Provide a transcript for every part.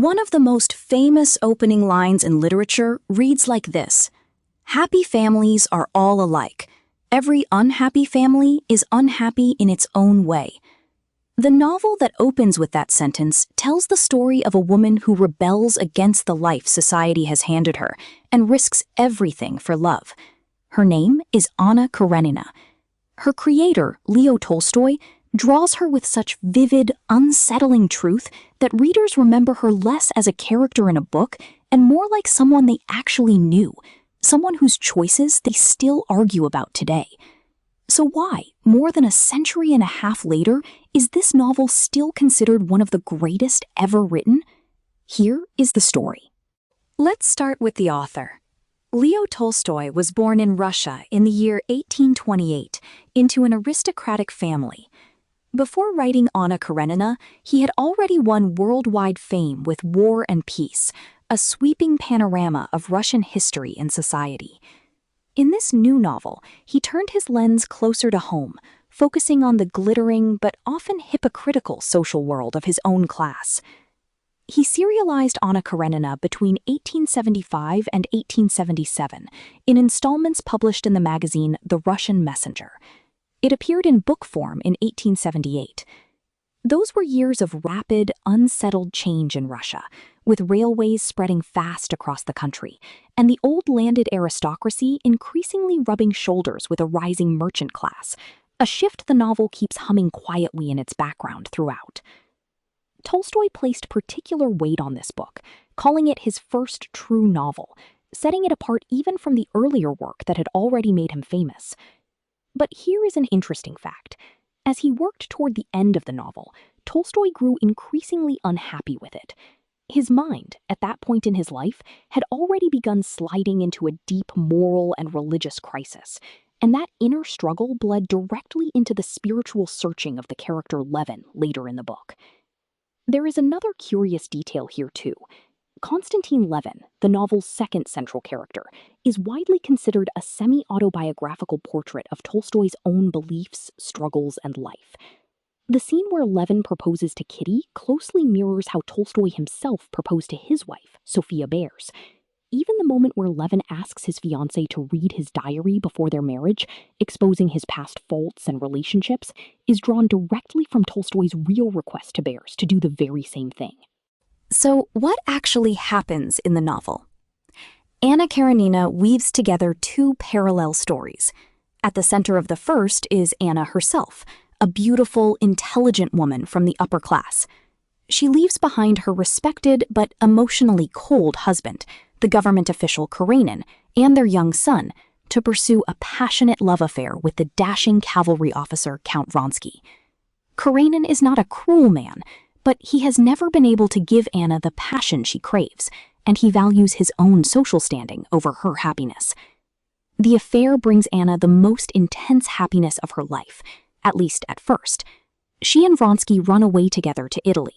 One of the most famous opening lines in literature reads like this: "Happy families are all alike. Every unhappy family is unhappy in its own way." The novel that opens with that sentence tells the story of a woman who rebels against the life society has handed her and risks everything for love. Her name is Anna Karenina. Her creator, Leo Tolstoy, draws her with such vivid, unsettling truth that readers remember her less as a character in a book and more like someone they actually knew, someone whose choices they still argue about today. So why, more than a century and a half later, is this novel still considered one of the greatest ever written? Here is the story. Let's start with the author. Leo Tolstoy was born in Russia in the year 1828 into an aristocratic family. Before writing Anna Karenina, he had already won worldwide fame with War and Peace, a sweeping panorama of Russian history and society. In this new novel, he turned his lens closer to home, focusing on the glittering but often hypocritical social world of his own class. He serialized Anna Karenina between 1875 and 1877 in installments published in the magazine The Russian Messenger. It appeared in book form in 1878. Those were years of rapid, unsettled change in Russia, with railways spreading fast across the country, and the old landed aristocracy increasingly rubbing shoulders with a rising merchant class, a shift the novel keeps humming quietly in its background throughout. Tolstoy placed particular weight on this book, calling it his first true novel, setting it apart even from the earlier work that had already made him famous. But here is an interesting fact. As he worked toward the end of the novel, Tolstoy grew increasingly unhappy with it. His mind, at that point in his life, had already begun sliding into a deep moral and religious crisis, and that inner struggle bled directly into the spiritual searching of the character Levin later in the book. There is another curious detail here, too. Konstantin Levin, the novel's second central character, is widely considered a semi-autobiographical portrait of Tolstoy's own beliefs, struggles, and life. The scene where Levin proposes to Kitty closely mirrors how Tolstoy himself proposed to his wife, Sophia Behrs. Even the moment where Levin asks his fiancée to read his diary before their marriage, exposing his past faults and relationships, is drawn directly from Tolstoy's real request to Behrs to do the very same thing. So what actually happens in the novel? Anna Karenina weaves together two parallel stories. At the center of the first is Anna herself, a beautiful, intelligent woman from the upper class. She leaves behind her respected but emotionally cold husband, the government official Karenin, and their young son, to pursue a passionate love affair with the dashing cavalry officer Count Vronsky. Karenin is not a cruel man, but he has never been able to give Anna the passion she craves, and he values his own social standing over her happiness. The affair brings Anna the most intense happiness of her life, at least at first. She and Vronsky run away together to Italy,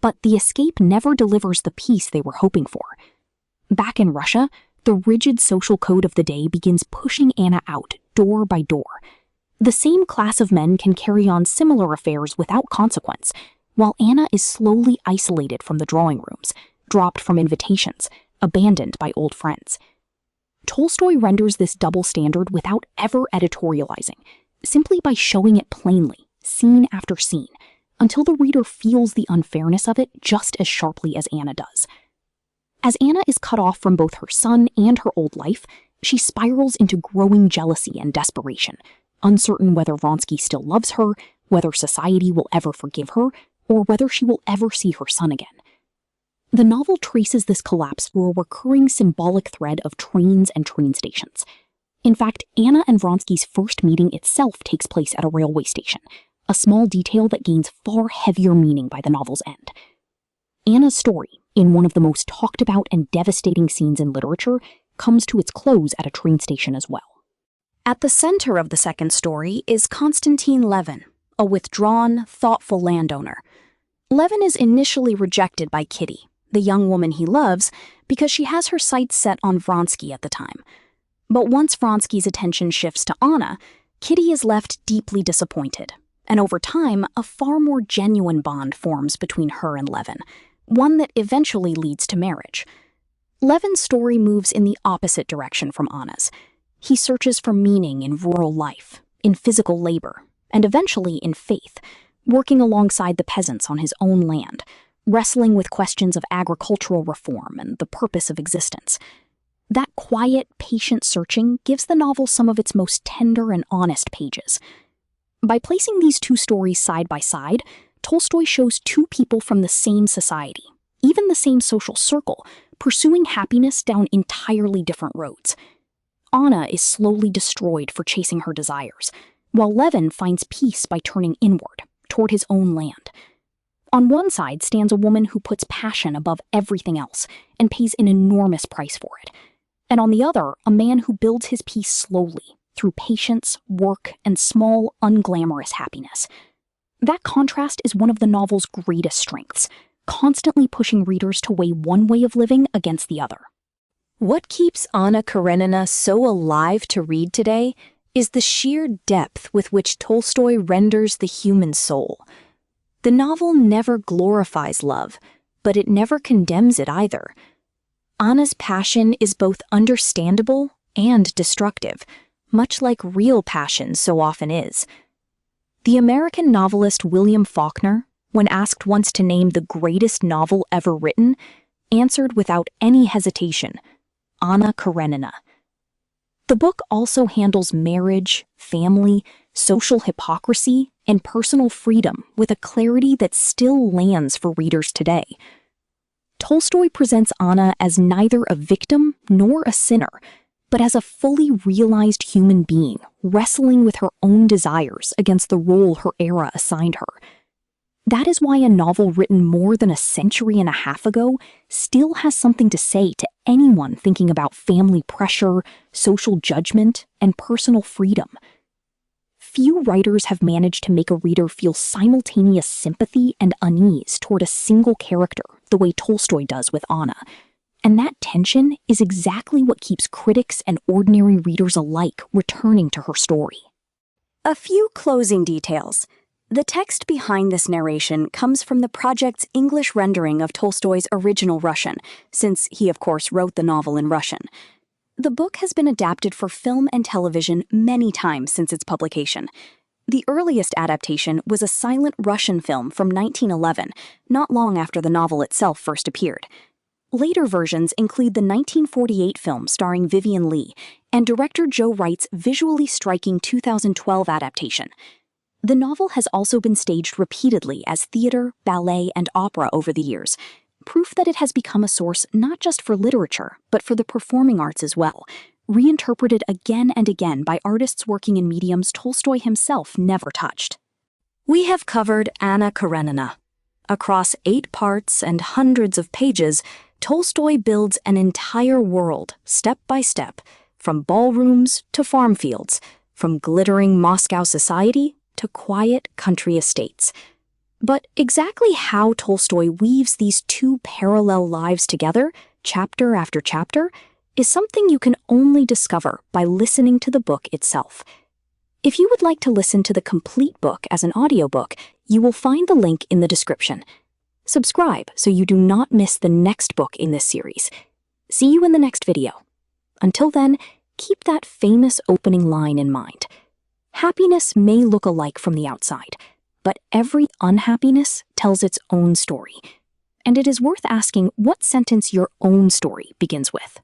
but the escape never delivers the peace they were hoping for. Back in Russia, the rigid social code of the day begins pushing Anna out, door by door. The same class of men can carry on similar affairs without consequence, while Anna is slowly isolated from the drawing rooms, dropped from invitations, abandoned by old friends. Tolstoy renders this double standard without ever editorializing, simply by showing it plainly, scene after scene, until the reader feels the unfairness of it just as sharply as Anna does. As Anna is cut off from both her son and her old life, she spirals into growing jealousy and desperation, uncertain whether Vronsky still loves her, whether society will ever forgive her, or whether she will ever see her son again. The novel traces this collapse through a recurring symbolic thread of trains and train stations. In fact, Anna and Vronsky's first meeting itself takes place at a railway station, a small detail that gains far heavier meaning by the novel's end. Anna's story, in one of the most talked about and devastating scenes in literature, comes to its close at a train station as well. At the center of the second story is Konstantin Levin, a withdrawn, thoughtful landowner. Levin is initially rejected by Kitty, the young woman he loves, because she has her sights set on Vronsky at the time. But once Vronsky's attention shifts to Anna, Kitty is left deeply disappointed, and over time, a far more genuine bond forms between her and Levin, one that eventually leads to marriage. Levin's story moves in the opposite direction from Anna's. He searches for meaning in rural life, in physical labor, and eventually in faith, working alongside the peasants on his own land, wrestling with questions of agricultural reform and the purpose of existence. That quiet, patient searching gives the novel some of its most tender and honest pages. By placing these two stories side by side, Tolstoy shows two people from the same society, even the same social circle, pursuing happiness down entirely different roads. Anna is slowly destroyed for chasing her desires, while Levin finds peace by turning inward, toward his own land. On one side stands a woman who puts passion above everything else and pays an enormous price for it. And on the other, a man who builds his peace slowly, through patience, work, and small, unglamorous happiness. That contrast is one of the novel's greatest strengths, constantly pushing readers to weigh one way of living against the other. What keeps Anna Karenina so alive to read today is the sheer depth with which Tolstoy renders the human soul. The novel never glorifies love, but it never condemns it either. Anna's passion is both understandable and destructive, much like real passion so often is. The American novelist William Faulkner, when asked once to name the greatest novel ever written, answered without any hesitation, Anna Karenina. The book also handles marriage, family, social hypocrisy, and personal freedom with a clarity that still lands for readers today. Tolstoy presents Anna as neither a victim nor a sinner, but as a fully realized human being wrestling with her own desires against the role her era assigned her. That is why a novel written more than a century and a half ago still has something to say to anyone thinking about family pressure, social judgment, and personal freedom. Few writers have managed to make a reader feel simultaneous sympathy and unease toward a single character the way Tolstoy does with Anna. And that tension is exactly what keeps critics and ordinary readers alike returning to her story. A few closing details. The text behind this narration comes from the project's English rendering of Tolstoy's original Russian, since he, of course, wrote the novel in Russian. The book has been adapted for film and television many times since its publication. The earliest adaptation was a silent Russian film from 1911, not long after the novel itself first appeared. Later versions include the 1948 film starring Vivien Leigh and director Joe Wright's visually striking 2012 adaptation. The novel has also been staged repeatedly as theater, ballet, and opera over the years, proof that it has become a source not just for literature, but for the performing arts as well, reinterpreted again and again by artists working in mediums Tolstoy himself never touched. We have covered Anna Karenina. Across 8 parts and hundreds of pages, Tolstoy builds an entire world, step by step, from ballrooms to farm fields, from glittering Moscow society to quiet country estates. But exactly how Tolstoy weaves these two parallel lives together, chapter after chapter, is something you can only discover by listening to the book itself. If you would like to listen to the complete book as an audiobook, you will find the link in the description. Subscribe so you do not miss the next book in this series. See you in the next video. Until then, keep that famous opening line in mind. Happiness may look alike from the outside, but every unhappiness tells its own story. And it is worth asking what sentence your own story begins with.